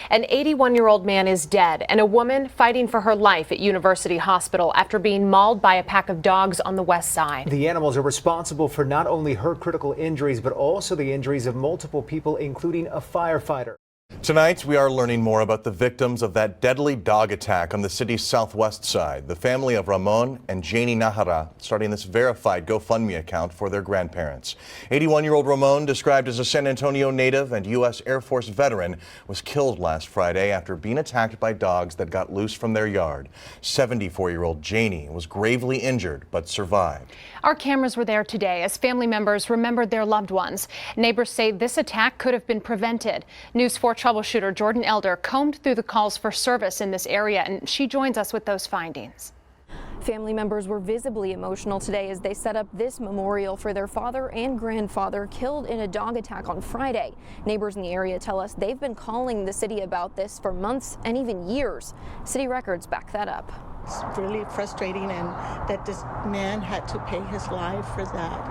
An 81-year-old man is dead and a woman fighting for her life at University Hospital after being mauled by a pack of dogs on the west side. The animals are responsible for not only her critical injuries, but also the injuries of multiple people, including a firefighter. Tonight, we are learning more about the victims of that deadly dog attack on the city's southwest side. The family of Ramon and Janie Nahara starting this verified GoFundMe account for their grandparents. 81-year-old Ramon, described as a San Antonio native and U.S. Air Force veteran, was killed last Friday after being attacked by dogs that got loose from their yard. 74-year-old Janie was gravely injured but survived. Our cameras were there today as family members remembered their loved ones. Neighbors say this attack could have been prevented. News 4 troubleshooter Jordan Elder combed through the calls for service in this area, and she joins us with those findings. Family members were visibly emotional today as they set up this memorial for their father and grandfather killed in a dog attack on Friday. Neighbors in the area tell us they've been calling the city about this for months and even years. City records back that up. It's really frustrating, and that this man had to pay his life for that,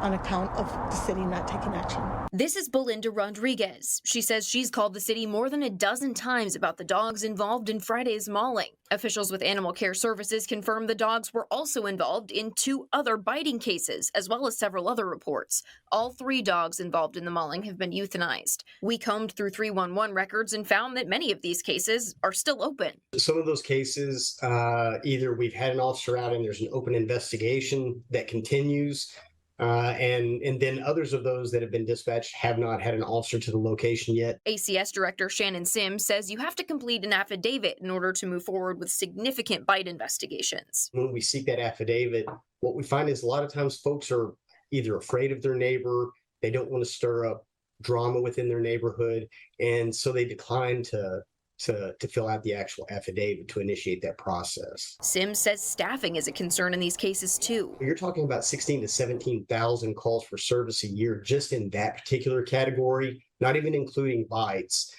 on account of the city not taking action. This is Belinda Rodriguez. She says she's called the city more than a dozen times about the dogs involved in Friday's mauling. Officials with Animal Care Services confirmed the dogs were also involved in 2 other biting cases, as well as several other reports. All 3 dogs involved in the mauling have been euthanized. We combed through 311 records and found that many of these cases are still open. Some of those cases, either we've had an officer out and there's an open investigation that continues, and then others of those that have been dispatched have not had an officer to the location yet. ACS Director Shannon Sims says you have to complete an affidavit in order to move forward with significant bite investigations. When we seek that affidavit, what we find is a lot of times folks are either afraid of their neighbor, they don't want to stir up drama within their neighborhood, and so they decline to fill out the actual affidavit to initiate that process. Sims says staffing is a concern in these cases too. You're talking about 16 to 17,000 calls for service a year just in that particular category, not even including bites.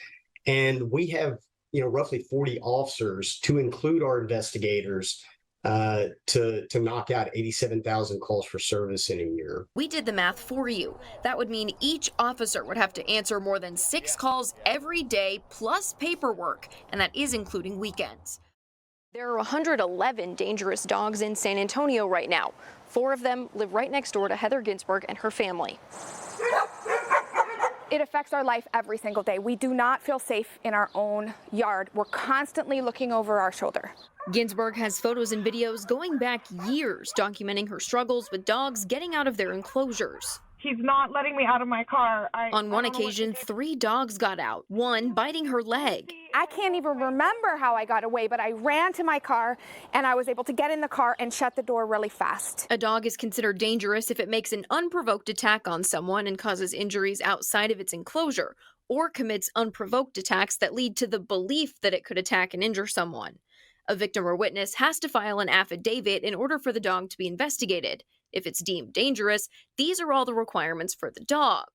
And we have, roughly 40 officers to include our investigators to knock out 87,000 calls for service in a year. We did the math for you. That would mean each officer would have to answer more than 6 calls every day plus paperwork, and that is including weekends. There are 111 dangerous dogs in San Antonio right now. 4 of them live right next door to Heather Ginsburg and her family. It affects our life every single day. We do not feel safe in our own yard. We're constantly looking over our shoulder. Ginsburg has photos and videos going back years documenting her struggles with dogs getting out of their enclosures. He's not letting me out of my car. On one occasion, 3 dogs got out, one biting her leg. I can't even remember how I got away, but I ran to my car and I was able to get in the car and shut the door really fast. A dog is considered dangerous if it makes an unprovoked attack on someone and causes injuries outside of its enclosure, or commits unprovoked attacks that lead to the belief that it could attack and injure someone. A victim or witness has to file an affidavit in order for the dog to be investigated. If it's deemed dangerous, these are all the requirements for the dog.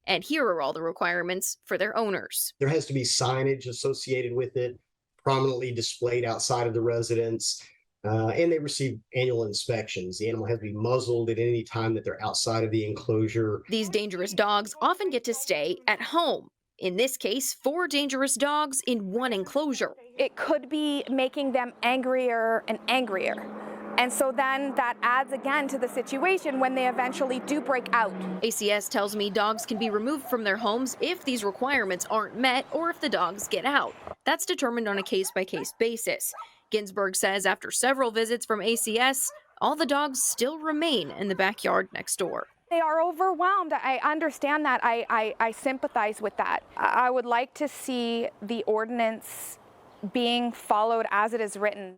And here are all the requirements for their owners. There has to be signage associated with it, prominently displayed outside of the residence, and they receive annual inspections. The animal has to be muzzled at any time that they're outside of the enclosure. These dangerous dogs often get to stay at home. In this case, 4 dangerous dogs in one enclosure. It could be making them angrier and angrier. And so then that adds again to the situation when they eventually do break out. ACS tells me dogs can be removed from their homes if these requirements aren't met or if the dogs get out. That's determined on a case-by-case basis. Ginsburg says after several visits from ACS, all the dogs still remain in the backyard next door. They are overwhelmed. I understand that. I sympathize with that. I would like to see the ordinance being followed as it is written.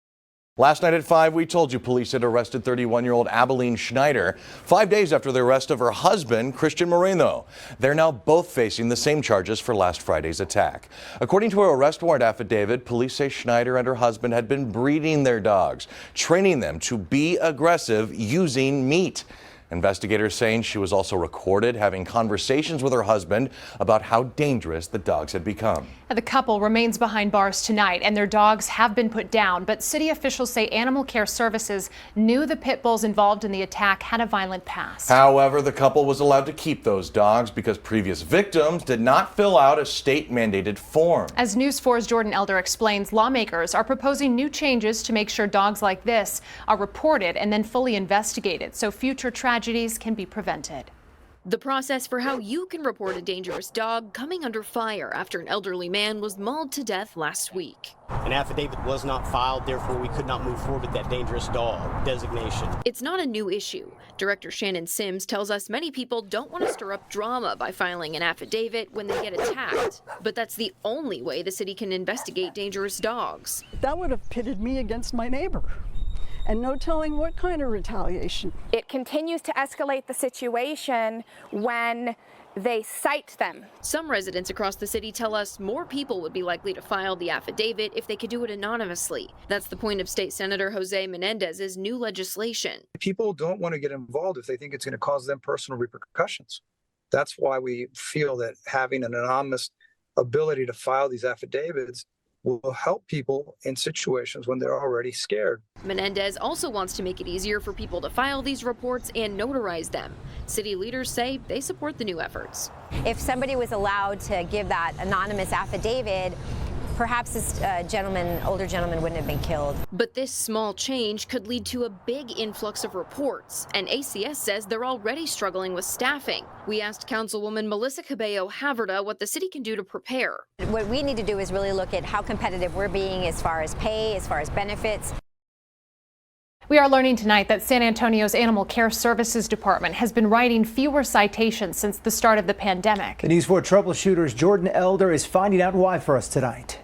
Last night at 5, we told you police had arrested 31-year-old Abilene Schneider 5 days after the arrest of her husband, Christian Moreno. They're now both facing the same charges for last Friday's attack. According to her arrest warrant affidavit, police say Schneider and her husband had been breeding their dogs, training them to be aggressive using meat. Investigators saying she was also recorded having conversations with her husband about how dangerous the dogs had become. The couple remains behind bars tonight, and their dogs have been put down. But city officials say Animal Care Services knew the pit bulls involved in the attack had a violent past. However, the couple was allowed to keep those dogs because previous victims did not fill out a state-mandated form. As News 4's Jordan Elder explains, lawmakers are proposing new changes to make sure dogs like this are reported and then fully investigated so future tragedies can be prevented. The process for how you can report a dangerous dog coming under fire after an elderly man was mauled to death last week. An affidavit was not filed, therefore we could not move forward with that dangerous dog designation. It's not a new issue. Director Shannon Sims tells us many people don't want to stir up drama by filing an affidavit when they get attacked. But that's the only way the city can investigate dangerous dogs. That would have pitted me against my neighbor. And no telling what kind of retaliation. It continues to escalate the situation when they cite them. Some residents across the city tell us more people would be likely to file the affidavit if they could do it anonymously. That's the point of State Senator Jose Menendez's new legislation. People don't want to get involved if they think it's going to cause them personal repercussions. That's why we feel that having an anonymous ability to file these affidavits will help people in situations when they're already scared. Menendez also wants to make it easier for people to file these reports and notarize them. City leaders say they support the new efforts. If somebody was allowed to give that anonymous affidavit, perhaps this older gentleman wouldn't have been killed. But this small change could lead to a big influx of reports, and ACS says they're already struggling with staffing. We asked Councilwoman Melissa Cabello Haverda what the city can do to prepare. What we need to do is really look at how competitive we're being as far as pay, as far as benefits. We are learning tonight that San Antonio's Animal Care Services Department has been writing fewer citations since the start of the pandemic. The News 4 troubleshooter's Jordan Elder is finding out why for us tonight.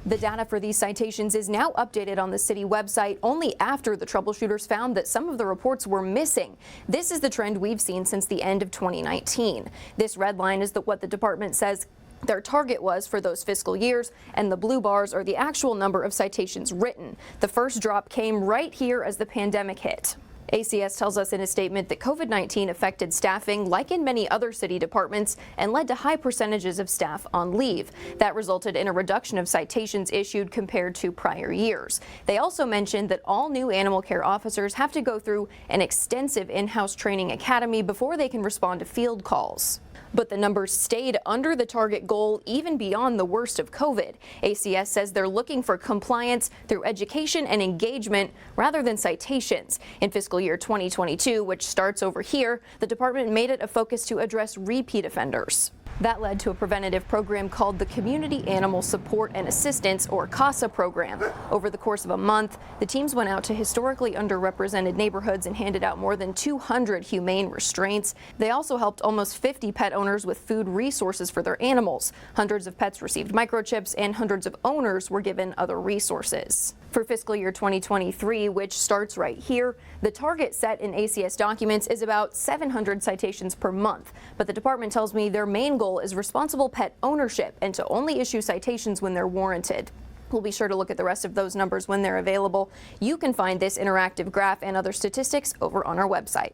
The data for these citations is now updated on the city website only after the troubleshooters found that some of the reports were missing. This is the trend we've seen since the end of 2019. This red line is what the department says their target was for those fiscal years, and the blue bars are the actual number of citations written. The first drop came right here as the pandemic hit. ACS tells us in a statement that COVID-19 affected staffing like in many other city departments and led to high percentages of staff on leave. That resulted in a reduction of citations issued compared to prior years. They also mentioned that all new animal care officers have to go through an extensive in-house training academy before they can respond to field calls. But the numbers stayed under the target goal even beyond the worst of COVID. ACS says they're looking for compliance through education and engagement rather than citations. In fiscal year 2022, which starts over here, the department made it a focus to address repeat offenders. That led to a preventative program called the Community Animal Support and Assistance, or CASA program. Over the course of a month, the teams went out to historically underrepresented neighborhoods and handed out more than 200 humane restraints. They also helped almost 50 pet owners with food resources for their animals. Hundreds of pets received microchips and hundreds of owners were given other resources. For fiscal year 2023, which starts right here, the target set in ACS documents is about 700 citations per month. But the department tells me their main goal is responsible pet ownership and to only issue citations when they're warranted. We'll be sure to look at the rest of those numbers when they're available. You can find this interactive graph and other statistics over on our website.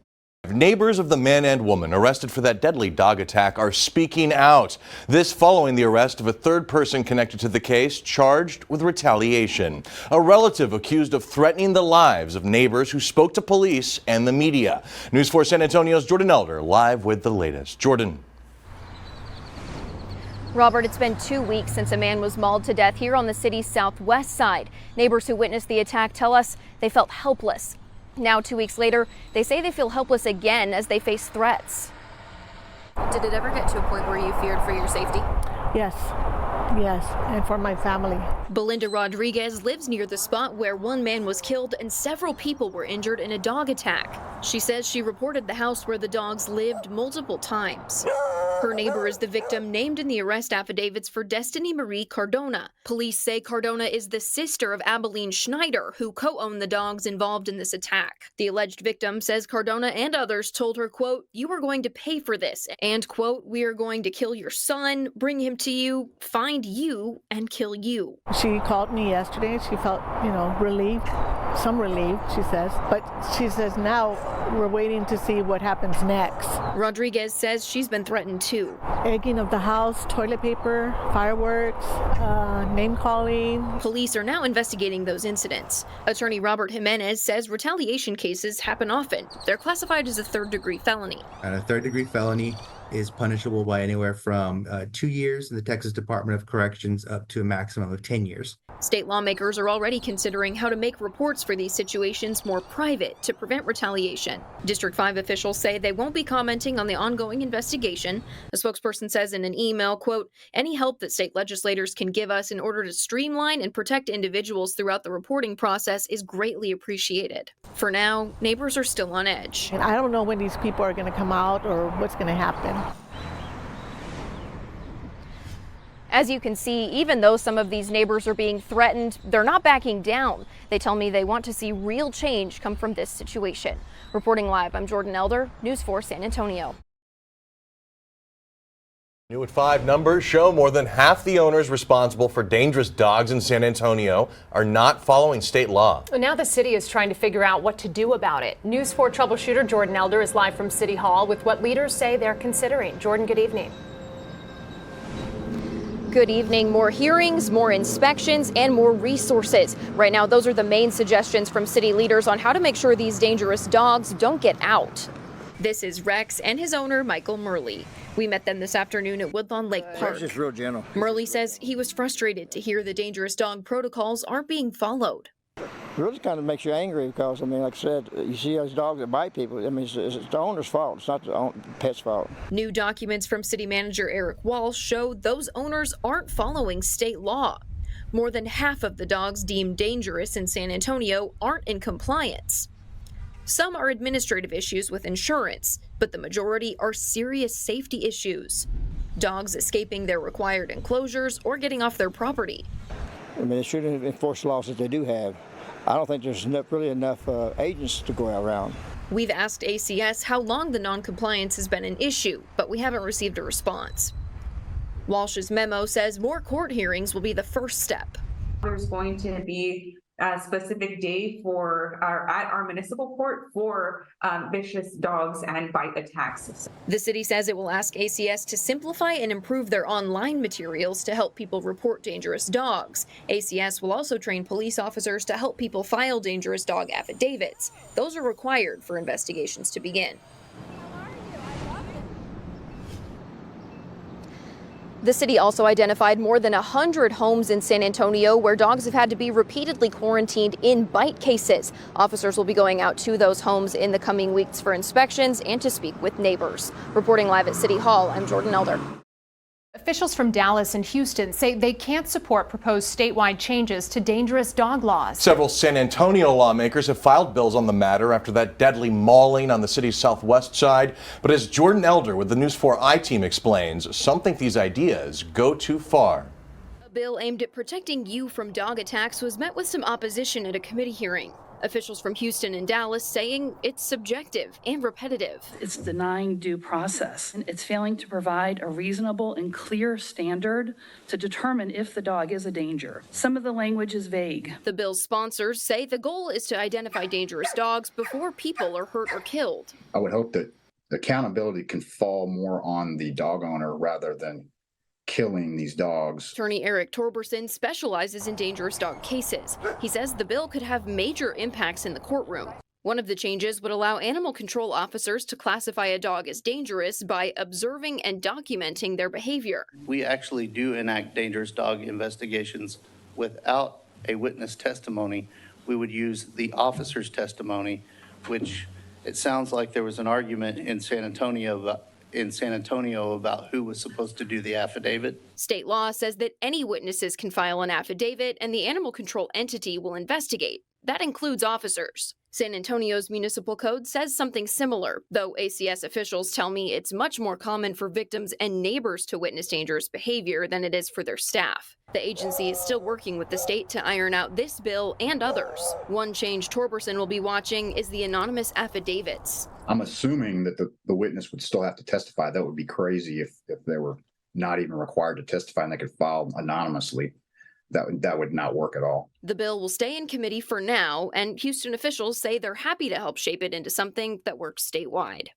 Neighbors of the man and woman arrested for that deadly dog attack are speaking out. This following the arrest of a third person connected to the case charged with retaliation. A relative accused of threatening the lives of neighbors who spoke to police and the media. News 4 San Antonio's Jordan Elder live with the latest. Jordan. Robert, it's been 2 weeks since a man was mauled to death here on the city's southwest side. Neighbors who witnessed the attack tell us they felt helpless. Now, 2 weeks later, they say they feel helpless again as they face threats. Did it ever get to a point where you feared for your safety? Yes, and for my family. Belinda Rodriguez lives near the spot where one man was killed and several people were injured in a dog attack. She says she reported the house where the dogs lived multiple times. Her neighbor is the victim named in the arrest affidavits for Destiny Marie Cardona. Police say Cardona is the sister of Abilene Schneider, who co-owned the dogs involved in this attack. The alleged victim says Cardona and others told her, quote, "You are going to pay for this," and, quote, "We are going to kill your son, bring him to you, find you, and kill you." She called me yesterday. She felt, relieved some relief, she says. But she says now we're waiting to see what happens next. Rodriguez says she's been threatened too. Egging of the house, toilet paper, fireworks, name calling. Police are now investigating those incidents. Attorney Robert Jimenez says retaliation cases happen often. They're classified as a third-degree felony. And a third-degree felony is punishable by anywhere from 2 years in the Texas Department of Corrections up to a maximum of 10 years. State lawmakers are already considering how to make reports for these situations more private to prevent retaliation. District 5 officials say they won't be commenting on the ongoing investigation. A spokesperson says in an email, quote, "Any help that state legislators can give us in order to streamline and protect individuals throughout the reporting process is greatly appreciated." For now, neighbors are still on edge. And I don't know when these people are going to come out or what's going to happen. As you can see, even though some of these neighbors are being threatened, they're not backing down. They tell me they want to see real change come from this situation. Reporting live, I'm Jordan Elder, News 4 San Antonio. New at 5 numbers show more than half the owners responsible for dangerous dogs in San Antonio are not following state law. Now the city is trying to figure out what to do about it. News 4 troubleshooter Jordan Elder is live from City Hall with what leaders say they're considering. Jordan, good evening. Good evening. More hearings, more inspections, and more resources. Right now, those are the main suggestions from city leaders on how to make sure these dangerous dogs don't get out. This is Rex and his owner, Michael Murley. We met them this afternoon at Woodlawn Lake Park. Just real gentle. Murley says he was frustrated to hear the dangerous dog protocols aren't being followed. It really kind of makes you angry because, I mean, like I said, you see those dogs that bite people. I mean, it's the owner's fault. It's not the pet's fault. New documents from City Manager Eric Walsh show those owners aren't following state law. More than half of the dogs deemed dangerous in San Antonio aren't in compliance. Some are administrative issues with insurance, but the majority are serious safety issues. Dogs escaping their required enclosures or getting off their property. I mean, they shouldn't enforce laws that they do have. I don't think there's really enough agents to go around. We've asked ACS how long the noncompliance has been an issue, but we haven't received a response. Walsh's memo says more court hearings will be the first step. There's going to be a specific day at our municipal court for vicious dogs and bite attacks. The city says it will ask ACS to simplify and improve their online materials to help people report dangerous dogs. ACS will also train police officers to help people file dangerous dog affidavits. Those are required for investigations to begin. The city also identified more than 100 homes in San Antonio where dogs have had to be repeatedly quarantined in bite cases. Officers will be going out to those homes in the coming weeks for inspections and to speak with neighbors. Reporting live at City Hall, I'm Jordan Elder. Officials from Dallas and Houston say they can't support proposed statewide changes to dangerous dog laws. Several San Antonio lawmakers have filed bills on the matter after that deadly mauling on the city's southwest side. But as Jordan Elder with the News 4 I-Team explains, some think these ideas go too far. A bill aimed at protecting you from dog attacks was met with some opposition at a committee hearing. Officials from Houston and Dallas saying it's subjective and repetitive. It's denying due process, and it's failing to provide a reasonable and clear standard to determine if the dog is a danger. Some of the language is vague. The bill's sponsors say the goal is to identify dangerous dogs before people are hurt or killed. I would hope that accountability can fall more on the dog owner rather than killing these dogs. Attorney Eric Torberson specializes in dangerous dog cases. He says the bill could have major impacts in the courtroom. One of the changes would allow animal control officers to classify a dog as dangerous by observing and documenting their behavior. We actually do enact dangerous dog investigations without a witness testimony. We would use the officer's testimony, which it sounds like there was an argument in San Antonio about who was supposed to do the affidavit. State law says that any witnesses can file an affidavit and the animal control entity will investigate. That includes officers. San Antonio's municipal code says something similar, though ACS officials tell me it's much more common for victims and neighbors to witness dangerous behavior than it is for their staff. The agency is still working with the state to iron out this bill and others. One change Torberson will be watching is the anonymous affidavits. I'm assuming that the witness would still have to testify. That would be crazy if they were not even required to testify and they could file anonymously. that would not work at all. The bill will stay in committee for now, and Houston officials say they're happy to help shape it into something that works statewide.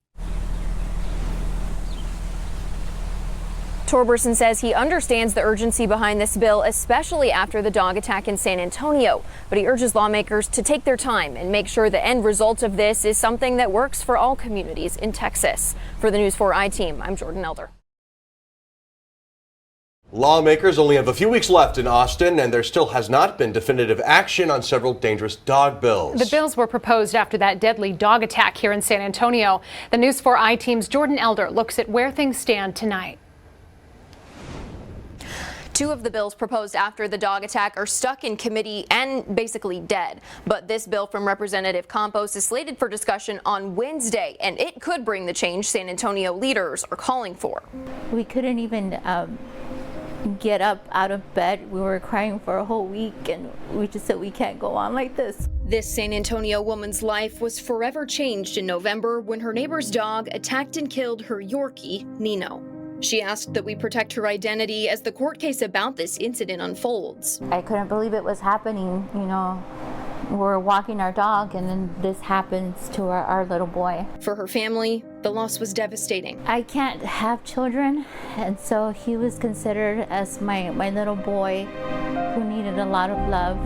Torberson says he understands the urgency behind this bill, especially after the dog attack in San Antonio. But he urges lawmakers to take their time and make sure the end result of this is something that works for all communities in Texas. For the News 4 I-Team, I'm Jordan Elder. Lawmakers only have a few weeks left in Austin, and there still has not been definitive action on several dangerous dog bills. The bills were proposed after that deadly dog attack here in San Antonio. The News 4 I-Team's Jordan Elder looks at where things stand tonight. Two of the bills proposed after the dog attack are stuck in committee and basically dead. But this bill from Representative Campos is slated for discussion on Wednesday, and it could bring the change San Antonio leaders are calling for. We couldn't even get up out of bed. We were crying for a whole week, and we just said we can't go on like this. This San Antonio woman's life was forever changed in November when her neighbor's dog attacked and killed her Yorkie, Nino. She asked that we protect her identity as the court case about this incident unfolds. I couldn't believe it was happening. You know, we're walking our dog and then this happens to our little boy. For her family, the loss was devastating. I can't have children, and so he was considered as my little boy who needed a lot of love.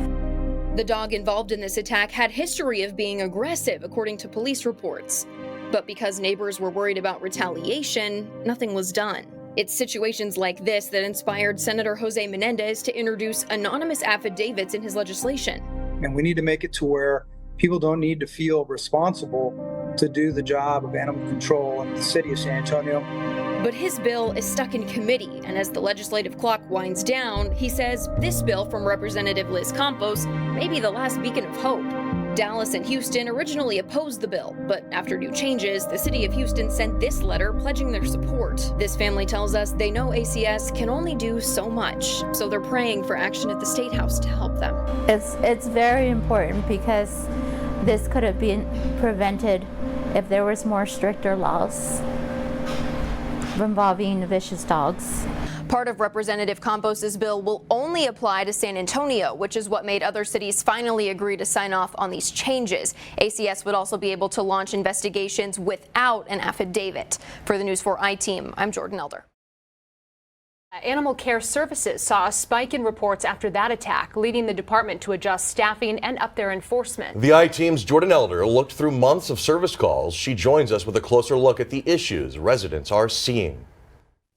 The dog involved in this attack had history of being aggressive, according to police reports. But because neighbors were worried about retaliation, nothing was done. It's situations like this that inspired Senator Jose Menendez to introduce anonymous affidavits in his legislation. And we need to make it to where people don't need to feel responsible to do the job of animal control in the city of San Antonio. But his bill is stuck in committee, and as the legislative clock winds down, he says this bill from Representative Liz Campos may be the last beacon of hope. Dallas and Houston originally opposed the bill, but after new changes, the city of Houston sent this letter pledging their support. This family tells us they know ACS can only do so much, so they're praying for action at the State House to help them. It's very important because this could have been prevented if there was more stricter laws involving vicious dogs. Part of Representative Campos's bill will only apply to San Antonio, which is what made other cities finally agree to sign off on these changes. ACS would also be able to launch investigations without an affidavit. For the News 4 I-Team, I'm Jordan Elder. Animal Care Services saw a spike in reports after that attack, leading the department to adjust staffing and up their enforcement. The I-Team's Jordan Elder looked through months of service calls. She joins us with a closer look at the issues residents are seeing.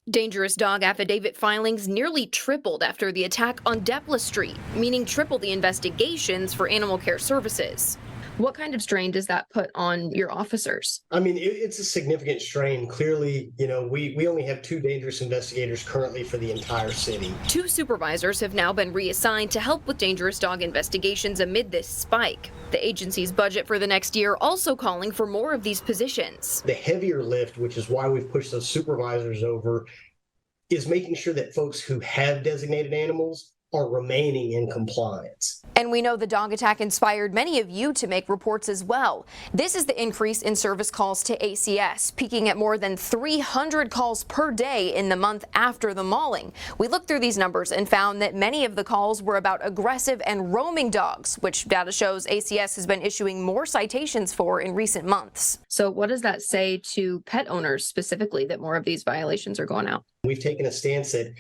Dangerous dog affidavit filings nearly tripled after the attack on Depla Street, meaning triple the investigations for Animal Care Services. What kind of strain does that put on your officers? I mean, it's a significant strain. Clearly, you know, we only have 2 dangerous investigators currently for the entire city. 2 supervisors have now been reassigned to help with dangerous dog investigations amid this spike. The agency's budget for the next year also calling for more of these positions. The heavier lift, which is why we've pushed those supervisors over, is making sure that folks who have designated animals are remaining in compliance. And we know the dog attack inspired many of you to make reports as well. This is the increase in service calls to ACS, peaking at more than 300 calls per day in the month after the mauling. We looked through these numbers and found that many of the calls were about aggressive and roaming dogs, which data shows ACS has been issuing more citations for in recent months. So what does that say to pet owners specifically that more of these violations are going out? We've taken a stance that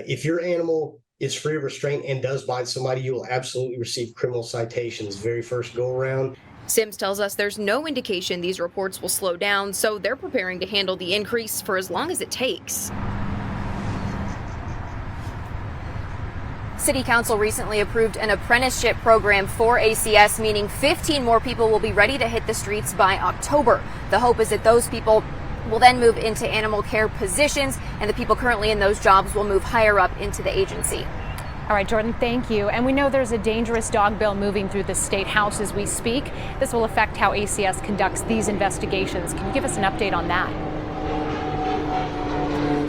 if your animal is free of restraint and does bite somebody, you will absolutely receive criminal citations very first go around. Sims tells us there's no indication these reports will slow down, so they're preparing to handle the increase for as long as it takes. City Council recently approved an apprenticeship program for ACS, meaning 15 more people will be ready to hit the streets by October. The hope is that those people will then move into animal care positions, and the people currently in those jobs will move higher up into the agency. All right, Jordan, thank you. And we know there's a dangerous dog bill moving through the State House as we speak. This will affect how ACS conducts these investigations. Can you give us an update on that?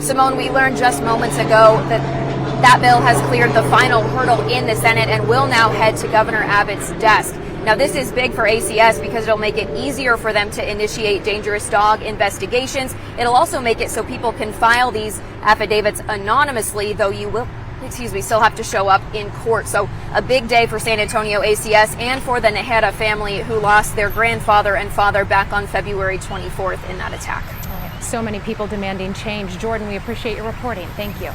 Simone, we learned just moments ago that bill has cleared the final hurdle in the Senate and will now head to Governor Abbott's desk. Now, this is big for ACS because it'll make it easier for them to initiate dangerous dog investigations. It'll also make it so people can file these affidavits anonymously, though you still have to show up in court. So a big day for San Antonio ACS and for the Najera family who lost their grandfather and father back on February 24th in that attack. So many people demanding change. Jordan, we appreciate your reporting. Thank you.